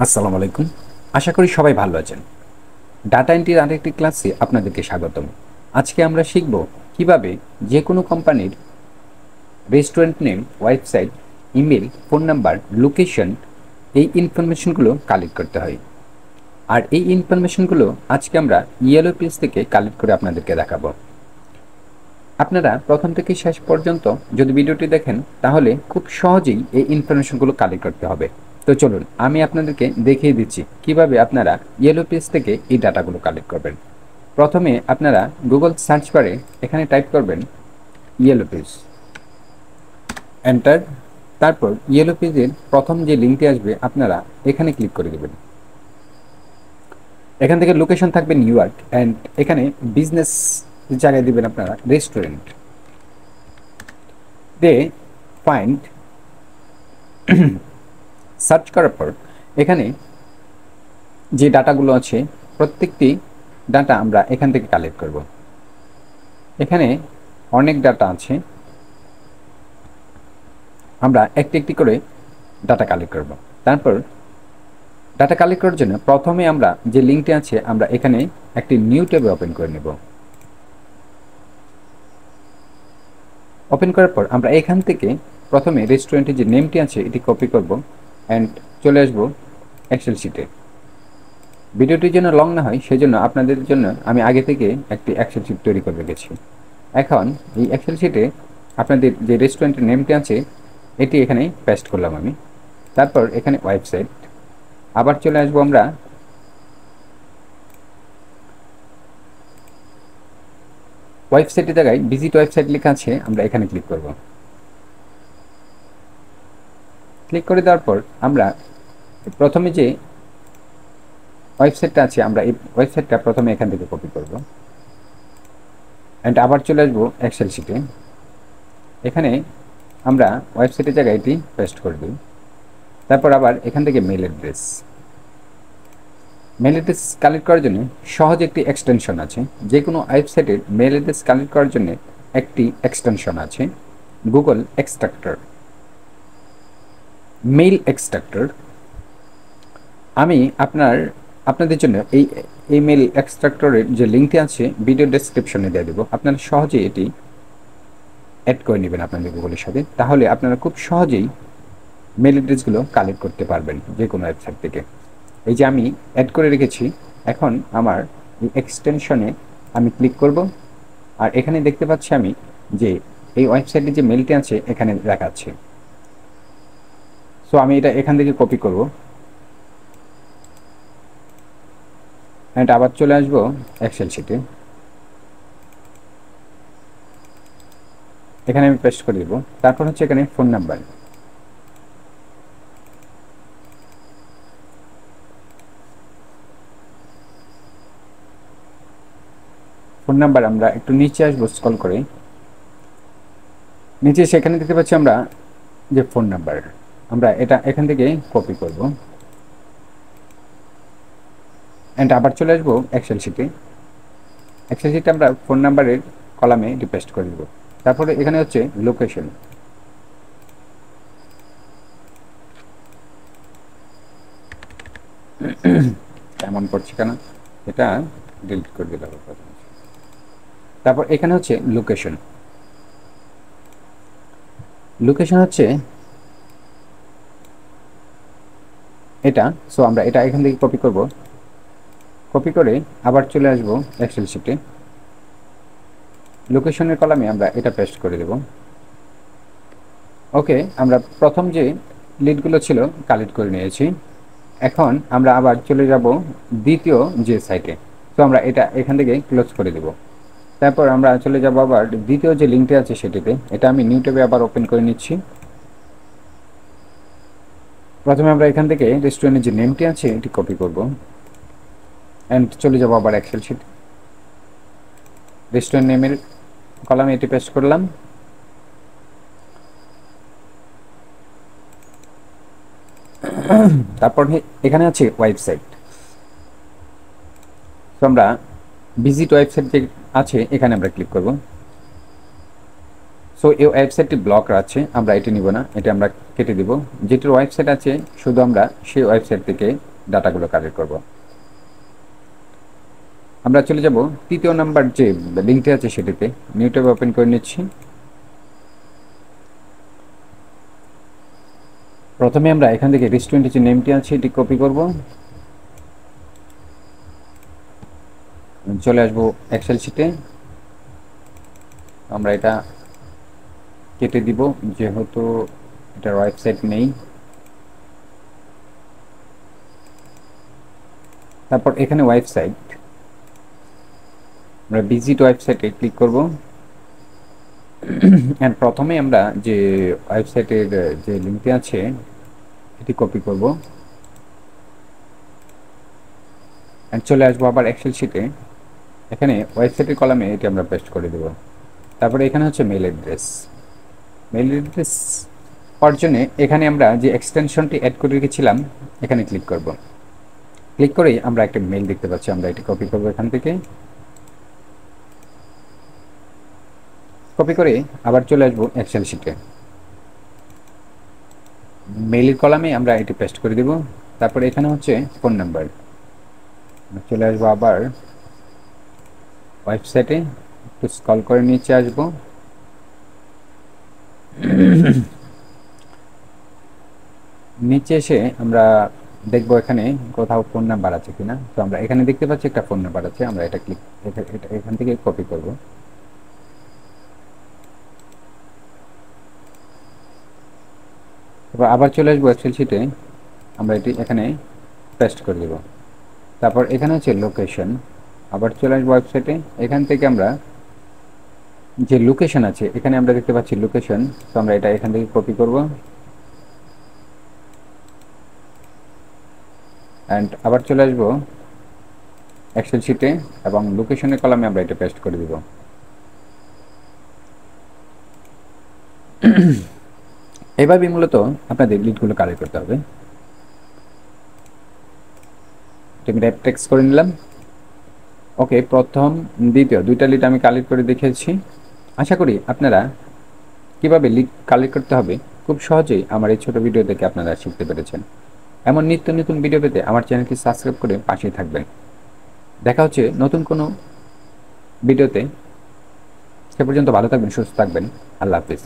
আসসালামু আলাইকুম। আশা করি সবাই ভালো আছেন। ডাটা এন্ট্রির আরেকটি ক্লাসে আপনাদেরকে স্বাগতম। আজকে আমরা শিখব কিভাবে যে কোনো কোম্পানির restaurant name, website, email, phone number, location এই ইনফরমেশনগুলো কালেক্ট করতে হয়। আর এই ইনফরমেশনগুলো আজকে আমরা ইয়েলো পেজ থেকে কালেক্ট করে আপনাদেরকে দেখাবো। আপনারা প্রথম থেকে শেষ পর্যন্ত যদি ভিডিওটি দেখেন তাহলে খুব সহজেই এই ইনফরমেশনগুলো কালেক্ট করতে হবে। তো চলুন আমি আপনাদেরকে দেখিয়ে দিচ্ছি কিভাবে আপনারা ইয়েলো পেজ থেকে এই ডাটাগুলো কালেক্ট করবেন। প্রথমে আপনারা গুগল সার্চ বারে এখানে টাইপ করবেন ইয়েলো পেজ, এন্টার। তারপর ইয়েলো পেজের প্রথম যে লিঙ্কটি আসবে আপনারা এখানে ক্লিক করে দেবেন। এখান থেকে লোকেশন থাকবে নিউ ইয়র্ক, অ্যান্ড এখানে বিজনেস জায়গায় দেবেন আপনারা রেস্টুরেন্ট, দে ফাইন্ড। সার্চ করার পর এখানে যে ডাটাগুলো আছে প্রত্যেকটি ডাটা আমরা এখান থেকে কালেক্ট করব। এখানে অনেক ডাটা আছে, আমরা একটি একটি করে ডাটা কালেক্ট করব। তারপর ডাটা কালেক্ট করার জন্য প্রথমে আমরা যে লিঙ্কটি আছে আমরা এখানে একটি নিউ ট্যাবে ওপেন করে নেব। ওপেন করার পর আমরা এখান থেকে প্রথমে রেস্টুরেন্টের যে নেমটি আছে এটি কপি করব অ্যান্ড চলে আসবো এক্সেল শিটে। ভিডিওটির জন্য লং না হয় সেজন্য আপনাদের জন্য আমি আগে থেকে একটি এক্সেল শিট তৈরি করে রেখেছি। এখন এই এক্সেল শিটে আপনাদের যে রেস্টুরেন্টের নেমটি আছে এটি এখানে পেস্ট করলাম আমি। তারপর এখানে ওয়েবসাইট, আবার চলে আসবো আমরা ওয়েবসাইটের জায়গায় ভিজিট ওয়েবসাইট লেখা আছে, আমরা এখানে ক্লিক করব। ক্লিক করে দেওয়ার পর আমরা প্রথমে যে ওয়েবসাইটটা আছে আমরা এই ওয়েবসাইটটা প্রথমে এখান থেকে কপি করব অ্যান্ড আবার চলে আসবো এক্সেল শিটে। এখানে আমরা ওয়েবসাইটের জায়গায় এটি পেস্ট করে দিই। তারপর আবার এখান থেকে মেল অ্যাড্রেস কালেক্ট করার জন্য সহজ একটি এক্সটেনশন আছে। যে কোনো ওয়েবসাইটের মেল অ্যাড্রেস কালেক্ট করার জন্য একটি এক্সটেনশন আছে, গুগল এক্সট্রাক্টর, মেইল এক্সট্রাক্টর। আমি আপনাদের জন্য এই ইমেল এক্সট্রাক্টরের যে লিঙ্কটি আছে ভিডিও ডেসক্রিপশনে দিয়ে দেবো। আপনারা সহজেই এটি অ্যাড করে নেবেন আপনাদের গুগলের সাথে, তাহলে আপনারা খুব সহজেই মেল অ্যাড্রেসগুলো কালেক্ট করতে পারবেন যে কোনো ওয়েবসাইট থেকে। এই যে আমি অ্যাড করে রেখেছি, এখন আমার এই এক্সটেনশনে আমি ক্লিক করব আর এখানে দেখতে পাচ্ছি আমি যে এই ওয়েবসাইটে যে মেলটি আছে এখানে দেখাচ্ছে। সো আমি এটা এখান থেকে কপি করব অ্যান্ড আবার চলে আসবো এক্সেল শিটে। এখানে আমি পেস্ট করে দেবো। তারপর হচ্ছে এখানে ফোন নাম্বার, আমরা একটু নিচে আসবো স্ক্রল করে। নিচে সেখানে দেখতে পাচ্ছি আমরা যে ফোন নাম্বার, আমরা এটা এখান থেকে কপি করব অ্যান্ড আবার চলে আসবো এক্সেল শিটে। আমরা ফোন নাম্বারের কলামে এটি পেস্ট করে দেবো। তারপরে এখানে হচ্ছে লোকেশন, এমন করছে কেন, এটা ডিলিট করে দিতে হবে। তারপর এখানে হচ্ছে লোকেশন হচ্ছে এটা। সো আমরা এটা এখান থেকে কপি করব, কপি করে আবার চলে আসবো এক্সেল শিটে। লোকেশনের কলামে আমরা এটা পেস্ট করে দেব। ওকে, আমরা প্রথম যে লিডগুলো ছিল কালেক্ট করে নিয়েছি। এখন আমরা আবার চলে যাব দ্বিতীয় যে সাইটে। তো আমরা এটা এখান থেকে ক্লোজ করে দেব। তারপর আমরা চলে যাব আবার দ্বিতীয় যে লিঙ্কটি আছে সেটিতে। এটা আমি নিউ ট্যাবে আবার ওপেন করে নিচ্ছি। প্রথমে আমরা এখান থেকে রেস্টুরেন্টের যে নেমটি আছে এটি কপি করব অ্যান্ড চলে যাব আবার এক্সেল শিট। রেস্টুরেন্ট নেমের কলামে এটি পেস্ট করলাম। তারপর এখানে আছে ওয়েবসাইট। তো আমরা ভিজিট ওয়েবসাইট যে আছে এখানে আমরা ক্লিক করব। সো এই ওয়েবসাইটটি ব্লক আছে, আমরা এটি নিব না, এটা আমরা কেটে দিব। যেটির ওয়েবসাইট আছে শুধু আমরা সেই ওয়েবসাইট থেকে ডাটাগুলো কালেক্ট করব। আমরা চলে যাব তৃতীয় নাম্বার যে লিঙ্কটি আছে সেটিতে। নিউ ট্যাব ওপেন করে নিচ্ছি। প্রথমে আমরা এখান থেকে রেস্টুরেন্টের যে নেমটি আছে এটি কপি করব, চলে আসবো এক্সেল শিটে। আমরা এটা কেটে দিব যেহেতু এটার ওয়েবসাইট নেই। তারপর এখানে ওয়েবসাইট, আমরা ভিজিট ওয়েবসাইটে ক্লিক করব। অ্যান্ড প্রথমে আমরা যে ওয়েবসাইটের যে লিঙ্কটি আছে এটি কপি করব অ্যান্ড চলে আসবো আবার এক্সেল শিটে। এখানে ওয়েবসাইটের কলামে এটি আমরা পেস্ট করে দেব। তারপরে এখানে হচ্ছে মেল অ্যাড্রেস। মেল অ্যাড্রেস পাওয়ার জন্য এখানে আমরা যে এক্সটেনশনটি অ্যাড করে রেখেছিলাম এখানে ক্লিক করব। ক্লিক করেই আমরা একটা মেল দেখতে পাচ্ছি, আমরা এটি কপি করব এখান থেকে। কপি করে আবার চলে আসবো এক্সেল শিটে। মেইলের কলামে আমরা এটি পেস্ট করে দেব। তারপরে এখানে হচ্ছে ফোন নাম্বার, চলে আসবো আবার ওয়েবসাইটে, একটু স্ক্রল করে নিচে আসবো। নিচে এসে আমরা দেখবো এখানে কোথাও ফোন নাম্বার আছে কিনা। তো আমরা এখানে দেখতে পাচ্ছি একটা ফোন নাম্বার আছে, আমরা এটা ক্লিক এখান থেকে কপি করব। এবার আবার চলে আসবো এক্সেল শিটে, আমরা এটি এখানে পেস্ট করে দেব। তারপর এখানে হচ্ছে লোকেশন, আবার চলে আসবো ওয়েবসাইটে। এখান থেকে আমরা যে লোকেশন আছে এখানে আমরা দেখতে পাচ্ছি লোকেশন, তো আমরা এটা এখান থেকে কপি করব অ্যান্ড আবার চলে আসবো এক্সেল শিটে এবং লোকেশনের কলামে আমরা এটা পেস্ট করে দিব। এভাবেই মূলত আপনাদের লিডগুলো কালেক্ট করতে হবে। আমি র্যাপ টেক্সট করে নিলাম। ওকে, প্রথম দ্বিতীয় দুইটা লিড আমি কালেক্ট করে দেখিয়েছি। আশা করি আপনারা কিভাবে লিড কালেক্ট করতে হবে খুব সহজেই আমার এই ছোট ভিডিও থেকে আপনারা শিখতে পেরেছেন। এমন নিত্য নতুন ভিডিও পেতে আমার চ্যানেলটি সাবস্ক্রাইব করে পাশেই থাকবেন। দেখা হচ্ছে নতুন কোনো ভিডিওতে। সে পর্যন্ত ভালো থাকবেন, সুস্থ থাকবেন। আল্লাহ হাফিজ।